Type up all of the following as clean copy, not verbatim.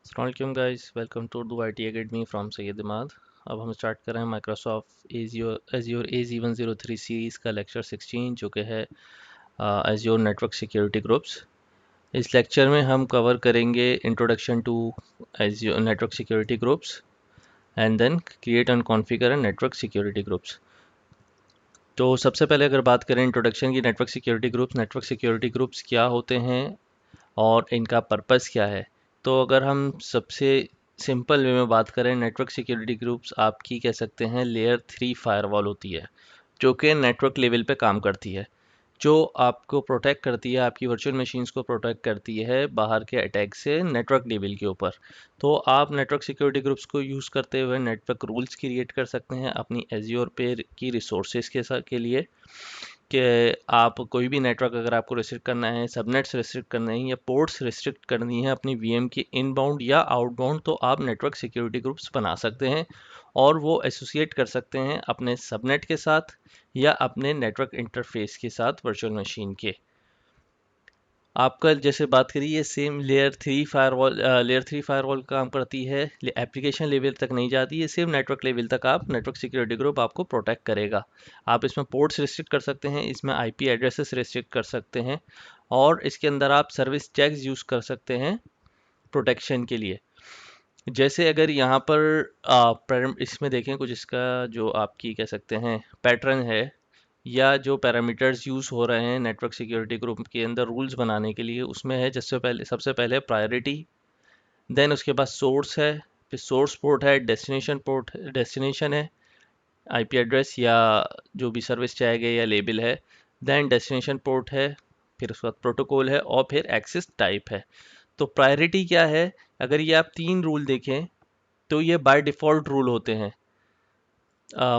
अस्सलाम वालेकुम guys, welcome to the IT academy from Syed Imad. अब हम स्टार्ट कर रहे हैं माइक्रोसॉफ्ट एज्योर AZ103 सीरीज़ का लेक्चर 16 जो कि है एज्योर नेटवर्क सिक्योरिटी ग्रुप्स। इस लेक्चर में हम कवर करेंगे introduction to Azure network security groups and then create and configure network security groups. तो सबसे पहले अगर बात करें इंट्रोडक्शन की, नेटवर्क सिक्योरिटी ग्रुप्स क्या होते हैं और इनका पर्पस क्या है। तो अगर हम सबसे सिंपल वे में बात करें, नेटवर्क सिक्योरिटी ग्रुप्स आपकी कह सकते हैं लेयर 3 फायरवॉल होती है जो कि नेटवर्क लेवल पे काम करती है, जो आपको प्रोटेक्ट करती है, आपकी वर्चुअल मशीन्स को प्रोटेक्ट करती है बाहर के अटैक से नेटवर्क लेवल के ऊपर। तो आप नेटवर्क सिक्योरिटी ग्रुप्स को यूज़ करते हुए नेटवर्क रूल्स क्रिएट कर सकते हैं अपनी एज्योर पे की रिसोर्सेज के लिए, कि आप कोई भी नेटवर्क अगर आपको रिस्ट्रिक्ट करना है, सबनेट्स रिस्ट्रिक्ट करने हैं या पोर्ट्स रिस्ट्रिक्ट करनी है अपनी वीएम की इनबाउंड या आउटबाउंड, तो आप नेटवर्क सिक्योरिटी ग्रुप्स बना सकते हैं और वो एसोसिएट कर सकते हैं अपने सबनेट के साथ या अपने नेटवर्क इंटरफेस के साथ वर्चुअल मशीन के। आपका जैसे बात करिए, ये सेम लेयर 3 फायरवॉल काम करती है, एप्लीकेशन लेवल तक नहीं जाती, ये सेम नेटवर्क लेवल तक आप नेटवर्क सिक्योरिटी ग्रुप आपको प्रोटेक्ट करेगा। आप इसमें पोर्ट्स रिस्ट्रिक्ट कर सकते हैं, इसमें आईपी एड्रेसेस रिस्ट्रिक्ट कर सकते हैं और इसके अंदर आप सर्विस चेक्स यूज़ कर सकते हैं प्रोटेक्शन के लिए। जैसे अगर यहाँ पर इसमें देखें कुछ, इसका जो आपकी कह सकते हैं पैटर्न है या जो पैरामीटर्स यूज़ हो रहे हैं नेटवर्क सिक्योरिटी ग्रुप के अंदर रूल्स बनाने के लिए, उसमें है जैसे पहले सबसे पहले प्रायोरिटी, देन उसके बाद सोर्स है, फिर सोर्स पोर्ट है, डेस्टिनेशन है, आईपी एड्रेस या जो भी सर्विस चाहिए या लेबल है, देन डेस्टिनेशन पोर्ट है, फिर उसके बाद प्रोटोकॉल है और फिर एक्सेस टाइप है। तो प्रायोरिटी क्या है, अगर ये आप तीन रूल देखें तो ये बाय डिफ़ॉल्ट रूल होते हैं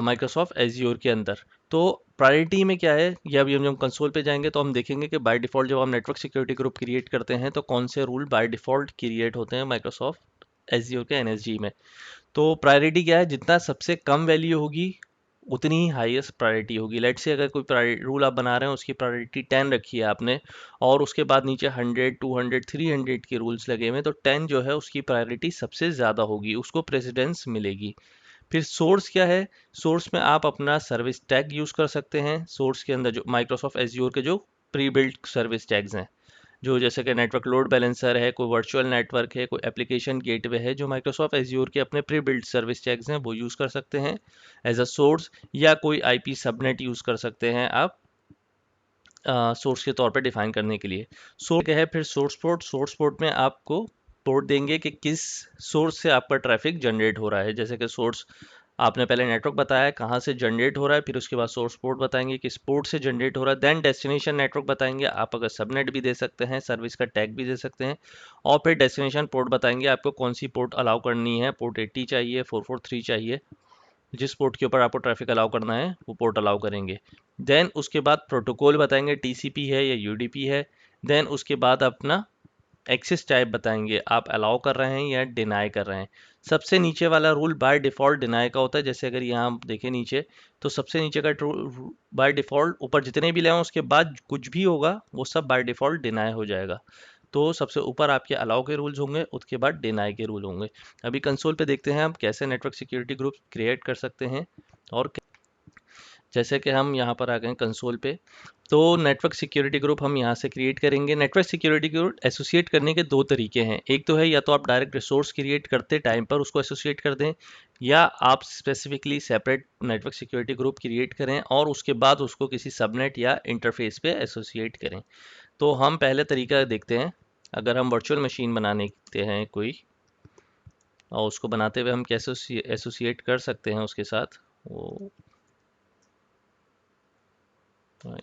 माइक्रोसॉफ्ट एज्योर के अंदर। तो प्रायोरिटी में क्या है, ये अभी हम जब कंसोल पे जाएंगे तो हम देखेंगे कि बाय डिफ़ॉल्ट जब हम नेटवर्क सिक्योरिटी ग्रुप क्रिएट करते हैं तो कौन से रूल बाय डिफ़ॉल्ट क्रिएट होते हैं माइक्रोसॉफ्ट एज्योर के एनएसजी में। तो प्रायोरिटी क्या है, जितना सबसे कम वैल्यू होगी उतनी ही हाईएस्ट प्रायोरिटी होगी। लेट से अगर कोई रूल आप बना रहे हैं, उसकी प्रायोरिटी 10 रखी है आपने और उसके बाद नीचे 100, 200, 300 के रूल्स लगे हुए हैं, तो 10 जो है उसकी प्रायोरिटी सबसे ज़्यादा होगी, उसको प्रेसिडेंस मिलेगी। फिर सोर्स क्या है, सोर्स में आप अपना सर्विस टैग यूज़ कर सकते हैं। सोर्स के अंदर जो माइक्रोसॉफ्ट एज्योर के जो प्री बिल्ट सर्विस टैग्स हैं, जो जैसे कि नेटवर्क लोड बैलेंसर है, कोई वर्चुअल नेटवर्क है, कोई एप्लीकेशन गेटवे है, जो माइक्रोसॉफ्ट एज्योर के अपने प्री बिल्ट सर्विस टैग्स हैं वो यूज़ कर सकते हैं एज अ सोर्स, या कोई आईपी सबनेट यूज़ कर सकते हैं आप सोर्स के तौर पे डिफाइन करने के लिए। सोर्स क्या है, फिर सोर्स पोर्ट में आपको पोर्ट देंगे कि किस सोर्स से आपका ट्रैफिक जनरेट हो रहा है। जैसे कि सोर्स आपने पहले नेटवर्क बताया है कहाँ से जनरेट हो रहा है, फिर उसके बाद सोर्स पोर्ट बताएंगे किस पोर्ट से जनरेट हो रहा है, देन डेस्टिनेशन नेटवर्क बताएंगे, आप अगर सबनेट भी दे सकते हैं, सर्विस का टैग भी दे सकते हैं, और फिर डेस्टिनेशन पोर्ट बताएंगे आपको कौन सी पोर्ट अलाउ करनी है, पोर्ट 80 चाहिए, 443 चाहिए, जिस पोर्ट के ऊपर आपको ट्रैफिक अलाउ करना है वो पोर्ट अलाउ करेंगे। देन उसके बाद प्रोटोकॉल बताएंगे, टीसीपी है या यूडीपी है। देन उसके बाद अपना एक्सेस टाइप बताएंगे, आप अलाउ कर रहे हैं या डिनाई कर रहे हैं। सबसे नीचे वाला रूल बाय डिफ़ॉल्ट डिनाई का होता है। जैसे अगर यहाँ आप देखें नीचे, तो सबसे नीचे का बाय डिफ़ॉल्ट ऊपर जितने भी ले आए उसके बाद कुछ भी होगा वो सब बाय डिफ़ॉल्ट डिनाई हो जाएगा। तो सबसे ऊपर आपके अलाउ के रूल्स होंगे, उसके बाद डिनाई के रूल होंगे। अभी कंसोल पे देखते हैं हम कैसे नेटवर्क सिक्योरिटी ग्रुप क्रिएट कर सकते हैं। और जैसे कि हम यहाँ पर आ गए कंसोल पे, तो नेटवर्क सिक्योरिटी ग्रुप हम यहाँ से क्रिएट करेंगे। नेटवर्क सिक्योरिटी ग्रुप एसोसिएट करने के दो तरीके हैं। एक तो है या तो आप डायरेक्ट रिसोर्स क्रिएट करते टाइम पर उसको एसोसिएट कर दें, या आप specifically separate network security group create करें और उसके बाद उसको किसी सबनेट या इंटरफेस पे एसोसिएट करें। तो हम पहले तरीका देखते हैं। अगर हम वर्चुअल मशीन बनाने हैं कोई, और उसको बनाते हुए हम कैसे एसोसिएट कर सकते हैं उसके साथ, वो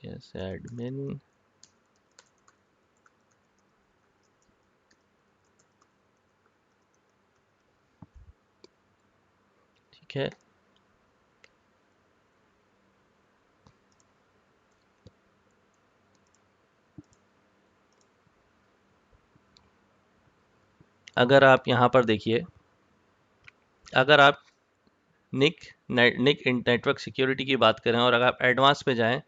यस एडमिन, ठीक है। अगर आप यहाँ पर देखिए, अगर आप निक नेटवर्क सिक्योरिटी की बात करें और अगर आप एडवांस पे जाएं,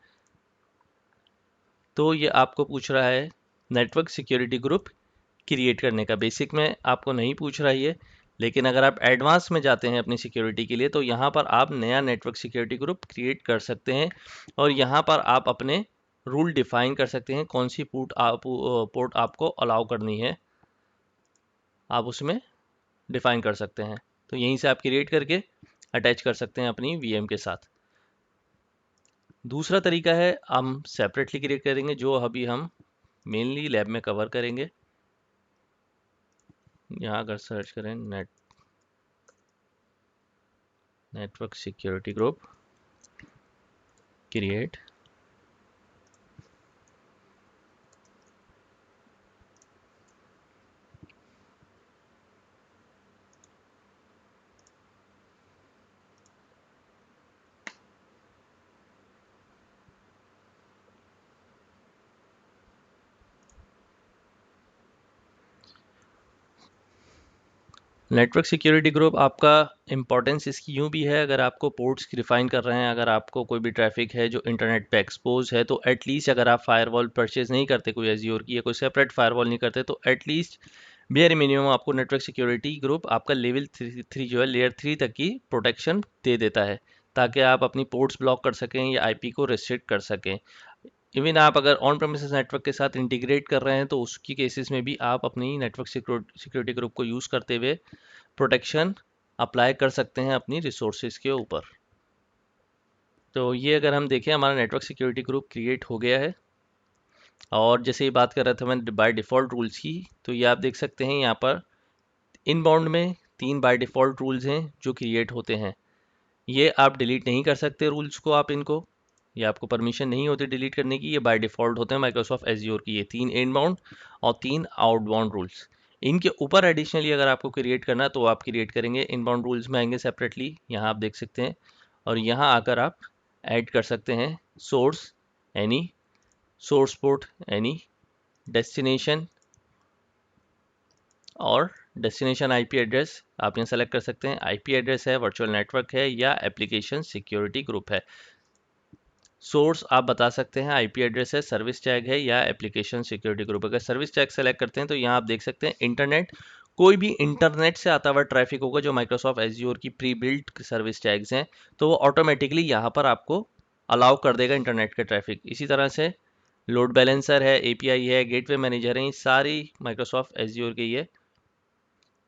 तो ये आपको पूछ रहा है नेटवर्क सिक्योरिटी ग्रुप क्रिएट करने का। बेसिक में आपको नहीं पूछ रहा है, लेकिन अगर आप एडवांस में जाते हैं अपनी सिक्योरिटी के लिए तो यहाँ पर आप नया नेटवर्क सिक्योरिटी ग्रुप क्रिएट कर सकते हैं और यहाँ पर आप अपने रूल डिफाइन कर सकते हैं, कौन सी पोर्ट आपको अलाउ करनी है, आप उसमें डिफाइन कर सकते हैं। तो यहीं से आप क्रिएट करके अटैच कर सकते हैं अपनी वीएम के साथ। दूसरा तरीका है हम सेपरेटली क्रिएट करेंगे, जो अभी हम मेनली लैब में कवर करेंगे। यहाँ अगर सर्च करें network security group create, network security group आपका इम्पोर्टेंस इसकी यूँ भी है, अगर आपको पोर्ट्स डिफाइन कर रहे हैं, अगर आपको कोई भी ट्रैफिक है जो इंटरनेट पे एक्सपोज है, तो एटलीस्ट अगर आप फायरवॉल परचेज नहीं करते कोई एज्योर की या कोई सेपरेट फायरवॉल नहीं करते, तो एटलीस्ट बेयर मिनिमम आपको नेटवर्क सिक्योरिटी ग्रुप आपका लेवल 3 जो है लेयर 3 तक की प्रोटेक्शन दे देता है, ताकि आप अपनी पोर्ट्स ब्लॉक कर सकें या आईपी को रिस्ट्रिक्ट कर सकें। इवन आप अगर ऑन प्रेमिसेस नेटवर्क के साथ इंटीग्रेट कर रहे हैं तो उसकी केसेस में भी आप अपनी नेटवर्क सिक्योरिटी ग्रुप को यूज़ करते हुए प्रोटेक्शन अप्लाई कर सकते हैं अपनी रिसोर्सेज के ऊपर। तो ये अगर हम देखें, हमारा नेटवर्क सिक्योरिटी ग्रुप क्रिएट हो गया है। और जैसे ही बात कर रहा था मैं बाय डिफ़ॉल्ट रूल्स की, तो ये आप देख सकते हैं यहाँ पर इनबाउंड में 3 बाय डिफ़ॉल्ट रूल्स हैं जो क्रिएट होते हैं। ये आप डिलीट नहीं कर सकते रूल्स को, आप इनको, ये आपको परमिशन नहीं होती डिलीट करने की, ये बाय डिफ़ॉल्ट होते हैं माइक्रोसॉफ्ट एज्योर की, ये 3 इनबाउंड और 3 आउटबाउंड रूल्स। इनके ऊपर एडिशनली अगर आपको क्रिएट करना है तो आप क्रिएट करेंगे, इनबाउंड रूल्स में आएंगे सेपरेटली, यहाँ आप देख सकते हैं। और यहाँ आकर आप ऐड कर सकते हैं source any, source port any, destination और डेस्टिनेशन आईपी एड्रेस आप यहाँ सेलेक्ट कर सकते हैं। आईपी एड्रेस है, वर्चुअल नेटवर्क है या एप्लीकेशन सिक्योरिटी ग्रुप है। सोर्स आप बता सकते हैं आईपी एड्रेस है, सर्विस टैग है या एप्लीकेशन सिक्योरिटी ग्रुप। अगर सर्विस टैग सेलेक्ट करते हैं तो यहाँ आप देख सकते हैं इंटरनेट, कोई भी इंटरनेट से आता हुआ ट्रैफिक होगा जो माइक्रोसॉफ्ट एज्योर की प्री बिल्ट सर्विस टैग्स हैं, तो वो ऑटोमेटिकली यहाँ पर आपको अलाउ कर देगा इंटरनेट का ट्रैफिक। इसी तरह से लोड बैलेंसर है, एपीआई है, गेटवे मैनेजर है, ये सारी माइक्रोसॉफ्ट एज्योर के ये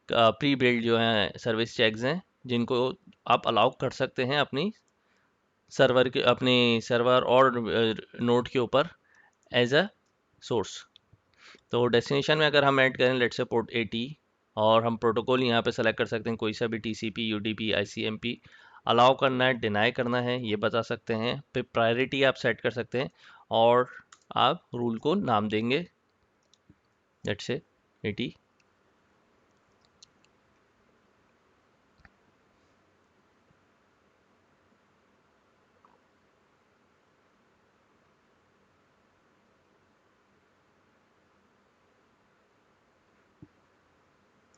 प्री बिल्ड जो है सर्विस टैग्स हैं, जिनको आप अलाउ कर सकते हैं अपनी सर्वर के, अपने सर्वर और नोड के ऊपर एज अ सोर्स। तो डेस्टिनेशन में अगर हम ऐड करें लेट्स से पोर्ट 80, और हम प्रोटोकॉल यहाँ पे सेलेक्ट कर सकते हैं, कोई सा भी टीसीपी, यूडीपी, आईसीएमपी अलाउ करना है, डिनाई करना है, ये बता सकते हैं। फिर प्रायोरिटी आप सेट कर सकते हैं और आप रूल को नाम देंगे लेट्स से 80।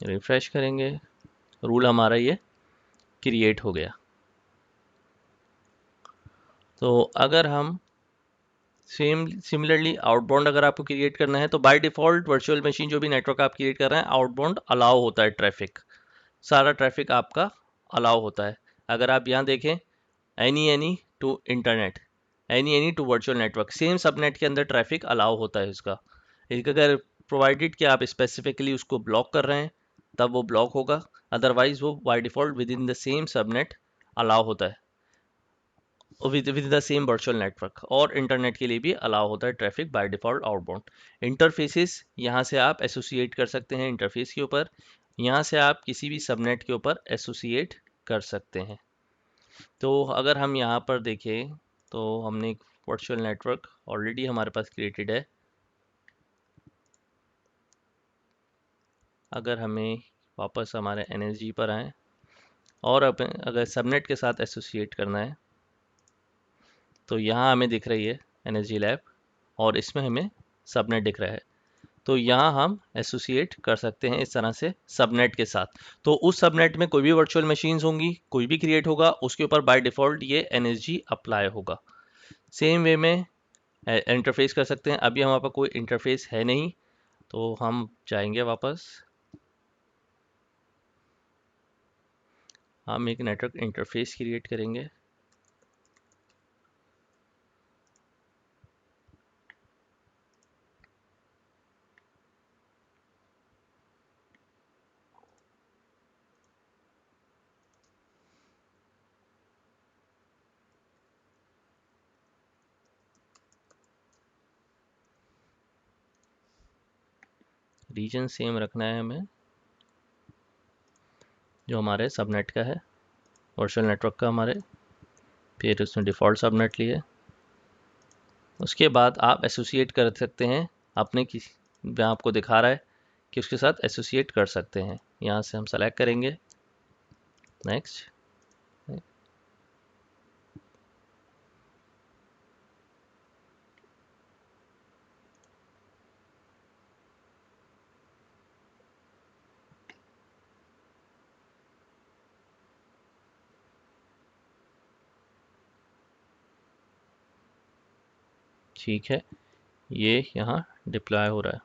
रिफ्रेश करेंगे, रूल हमारा ये क्रिएट हो गया। तो अगर हम सिमिलरली आउटबाउंड अगर आपको क्रिएट करना है, तो बाय डिफ़ॉल्ट वर्चुअल मशीन जो भी नेटवर्क आप क्रिएट कर रहे हैं, आउटबाउंड अलाउ होता है, ट्रैफिक सारा ट्रैफिक आपका अलाउ होता है। अगर आप यहाँ देखें any two internet, any two virtual network, same subnet के अंदर ट्रैफिक अलाउ होता है इसका। एक अगर प्रोवाइडेड कि आप स्पेसिफिकली उसको ब्लॉक कर रहे हैं तब वो ब्लॉक होगा, अदरवाइज वो by default with in the same subnet allow होता है, with the same virtual network, और इंटरनेट के लिए भी अलाउ होता है traffic by default outbound. Interfaces यहाँ से आप एसोसिएट कर सकते हैं इंटरफेस के ऊपर, यहाँ से आप किसी भी सबनेट के ऊपर एसोसिएट कर सकते हैं। तो अगर हम यहाँ पर देखें तो हमने एक वर्चुअल नेटवर्क ऑलरेडी हमारे पास क्रिएटेड है। अगर हमें वापस हमारे एनएसजी पर आए और अगर सबनेट के साथ एसोसिएट करना है, तो यहाँ हमें दिख रही है एनएसजी लैब और इसमें हमें सबनेट दिख रहा है। तो यहाँ हम एसोसिएट कर सकते हैं इस तरह से सबनेट के साथ। तो उस सबनेट में कोई भी वर्चुअल मशीन्स होंगी, कोई भी क्रिएट होगा, उसके ऊपर बाय डिफ़ॉल्ट ये एनएसजी अप्लाई होगा। सेम वे में इंटरफेस कर सकते हैं। अभी हमारे पास कोई इंटरफेस है नहीं, तो हम जाएंगे वापस, हम एक नेटवर्क इंटरफेस क्रिएट करेंगे। रीजन सेम रखना है हमें, जो हमारे सबनेट का है, वर्चुअल नेटवर्क का हमारे। फिर उसने डिफ़ॉल्ट सबनेट लिए। उसके बाद आप एसोसिएट कर सकते हैं अपने किसी, जहाँ आपको दिखा रहा है कि उसके साथ एसोसिएट कर सकते हैं। यहाँ से हम सेलेक्ट करेंगे, नेक्स्ट। ठीक है, ये यहाँ डिप्लॉय हो रहा है।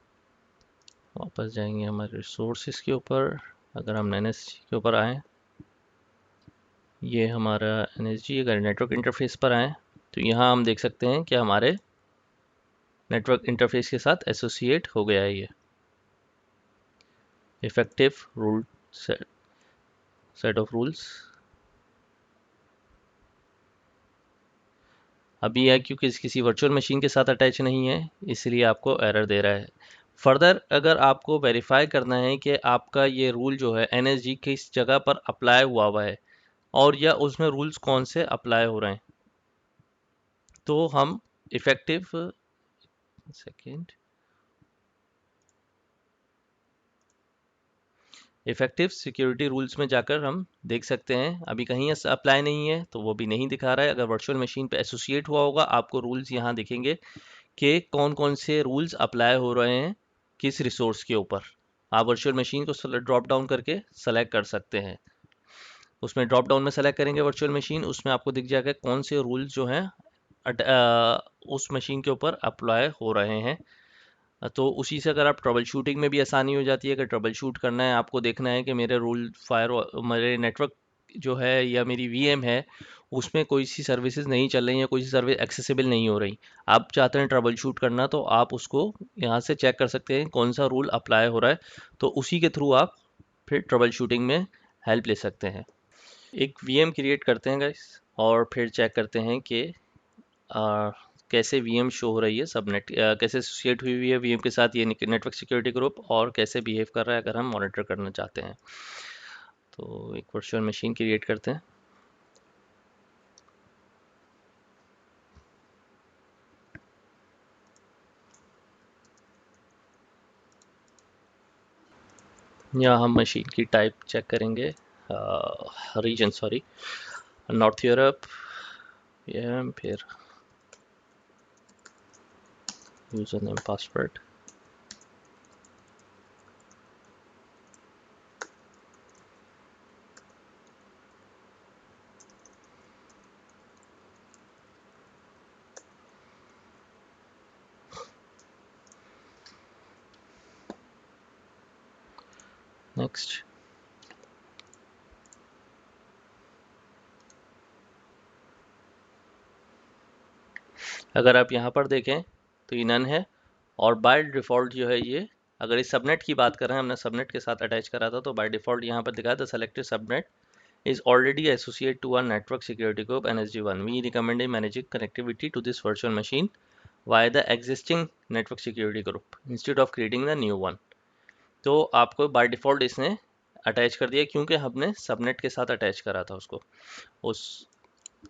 वापस जाएंगे हमारे रिसोर्सेज के ऊपर। अगर हम NSG के ऊपर आएँ, ये हमारा NSG, अगर नेटवर्क इंटरफेस पर आएँ तो यहाँ हम देख सकते हैं कि हमारे नेटवर्क इंटरफेस के साथ एसोसिएट हो गया है ये। Effective rule set of rules. अभी यह क्योंकि किसी वर्चुअल मशीन के साथ अटैच नहीं है, इसलिए आपको एरर दे रहा है। फर्दर अगर आपको वेरीफाई करना है कि आपका ये रूल जो है NSG किस जगह पर अप्लाई हुआ है और या उसमें रूल्स कौन से अप्लाई हो रहे हैं, तो हम effective second effective security rules में जाकर हम देख सकते हैं। अभी कहीं ऐसा अप्लाई नहीं है तो वो भी नहीं दिखा रहा है। अगर वर्चुअल मशीन पे एसोसिएट हुआ होगा, आपको रूल्स यहाँ दिखेंगे कि कौन कौन से रूल्स अप्लाई हो रहे हैं किस रिसोर्स के ऊपर। आप वर्चुअल मशीन को ड्रॉप डाउन करके सेलेक्ट कर सकते हैं। उसमें ड्रॉप डाउन में सेलेक्ट करेंगे वर्चुअल मशीन, उसमें आपको दिख जाएगा कौन से रूल्स जो हैं उस मशीन के ऊपर अप्लाई हो रहे हैं। तो उसी से अगर आप ट्रबल शूटिंग में भी आसानी हो जाती है। अगर ट्रबल शूट करना है, आपको देखना है कि मेरे मेरे नेटवर्क जो है या मेरी VM है, उसमें कोई सी सर्विसेज नहीं चल रही या कोई सी सर्विस एक्सेसिबल नहीं हो रही, आप चाहते हैं ट्रबल शूट करना, तो आप उसको यहाँ से चेक कर सकते हैं कौन सा रूल अप्लाई हो रहा है। तो उसी के थ्रू आप फिर ट्रबल शूटिंग में हेल्प ले सकते हैं। एक VM क्रिएट करते हैं गाइस, और फिर चेक करते हैं कि आ, कैसे VM शो हो रही है, सबनेट कैसे एसोसिएट हुई हुई है VM के साथ ये नेटवर्क सिक्योरिटी ग्रुप, और कैसे बिहेव कर रहा है अगर हम मॉनिटर करना चाहते हैं। तो एक वर्चुअल मशीन क्रिएट करते हैं। यहाँ हम मशीन की टाइप चेक करेंगे, रीजन सॉरी, नॉर्थ यूरोप, फिर यूजर नेम पासवर्ड। नेक्स्ट। अगर आप यहाँ पर देखें तो ये नन है, और बाय डिफ़ॉल्ट जो है ये, अगर इस सबनेट की बात कर रहे हैं, हमने सबनेट के साथ अटैच करा था, तो बाय डिफ़ॉल्ट यहाँ पर दिखा the selected subnet is already associated to our network security group NSG1. We recommend managing connectivity to this virtual machine via the existing network security group instead of creating the new one. तो आपको by default इसने attach कर दिया, क्योंकि हमने subnet के साथ attach करा था उसको, उस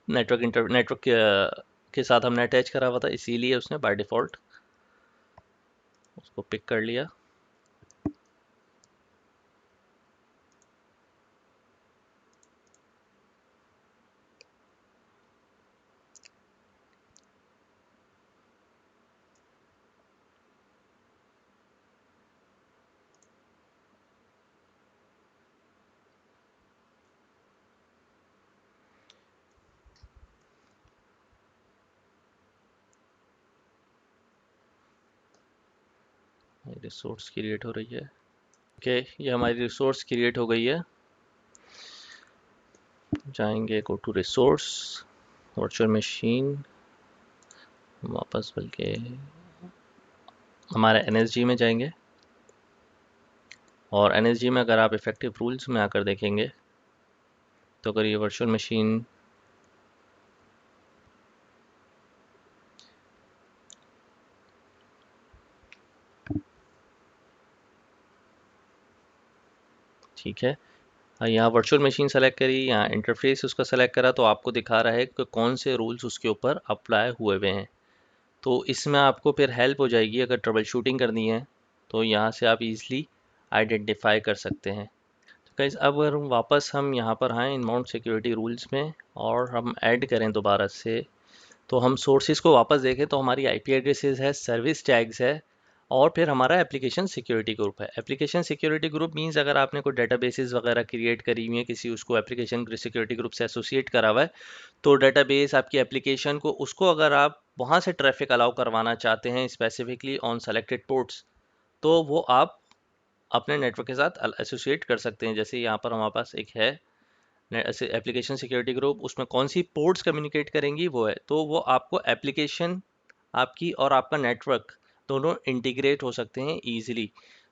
नेटवर्क के साथ हमने अटैच करा हुआ था, इसीलिए उसने बाय डिफ़ॉल्ट उसको पिक कर लिया। रिसोर्स क्रिएट हो रही है। ओके, ये हमारी रिसोर्स क्रिएट हो गई है। जाएंगे go to resource, virtual machine, वापस बल्कि हमारे एनएसजी में जाएंगे। और एनएसजी में अगर आप इफेक्टिव रूल्स में आकर देखेंगे तो अगर ये वर्चुअल मशीन ठीक है, यहाँ वर्चुअल मशीन सेलेक्ट करी, यहाँ इंटरफेस उसका सेलेक्ट करा, तो आपको दिखा रहा है कि कौन से रूल्स उसके ऊपर अप्लाई हुए हुए हैं। तो इसमें आपको फिर हेल्प हो जाएगी अगर ट्रबल शूटिंग करनी है, तो यहाँ से आप इजीली आइडेंटिफाई कर सकते हैं। तो गाइस अब अगर वापस हम यहाँ पर आएँ इनबाउंड सिक्योरिटी रूल्स में और हम ऐड करें दोबारा से, तो हम सोर्सेज को वापस देखें तो हमारी आईपी एड्रेसेस है, सर्विस टैग्स है, और फिर हमारा एप्लीकेशन सिक्योरिटी ग्रुप है। एप्लीकेशन सिक्योरिटी ग्रुप मींस अगर आपने कोई डेटाबेसेस वगैरह क्रिएट करी हुई है, किसी उसको एप्लीकेशन सिक्योरिटी ग्रुप से एसोसिएट करा हुआ है, तो डेटाबेस आपकी एप्लीकेशन को उसको अगर आप वहाँ से ट्रैफिक अलाउ करवाना चाहते हैं स्पेसिफिकली ऑन सेलेक्टेड पोर्ट्स, तो वो आप अपने नेटवर्क के साथ एसोसिएट कर सकते हैं। जैसे यहाँ पर हमारे पास एक है ऐसे एप्लीकेशन सिक्योरिटी ग्रुप, उसमें कौन सी पोर्ट्स कम्युनिकेट करेंगी वो है, तो वो आपको एप्लीकेशन आपकी और आपका नेटवर्क दोनों इंटीग्रेट हो सकते हैं ईजिली।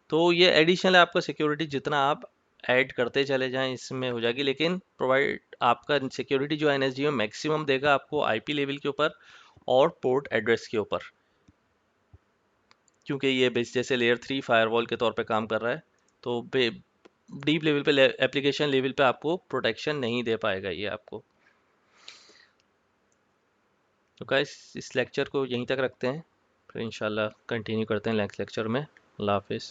तो ये एडिशनल आपका सिक्योरिटी जितना आप ऐड करते चले जाएं इसमें हो जाएगी, लेकिन प्रोवाइड आपका सिक्योरिटी जो एनएसजी में मैक्सिमम देगा आपको आईपी लेवल के ऊपर और पोर्ट एड्रेस के ऊपर, क्योंकि ये बेस जैसे लेयर 3 फायरवॉल के तौर पे काम कर रहा है, तो डीप लेवल पे एप्लीकेशन लेवल पे आपको प्रोटेक्शन नहीं दे पाएगा ये आपको। तो गाइस इस लेक्चर को यहीं तक रखते हैं, फिर इंशाल्लाह कंटिन्यू करते हैं नेक्स्ट लेक्चर में। अल्लाह हाफिज़।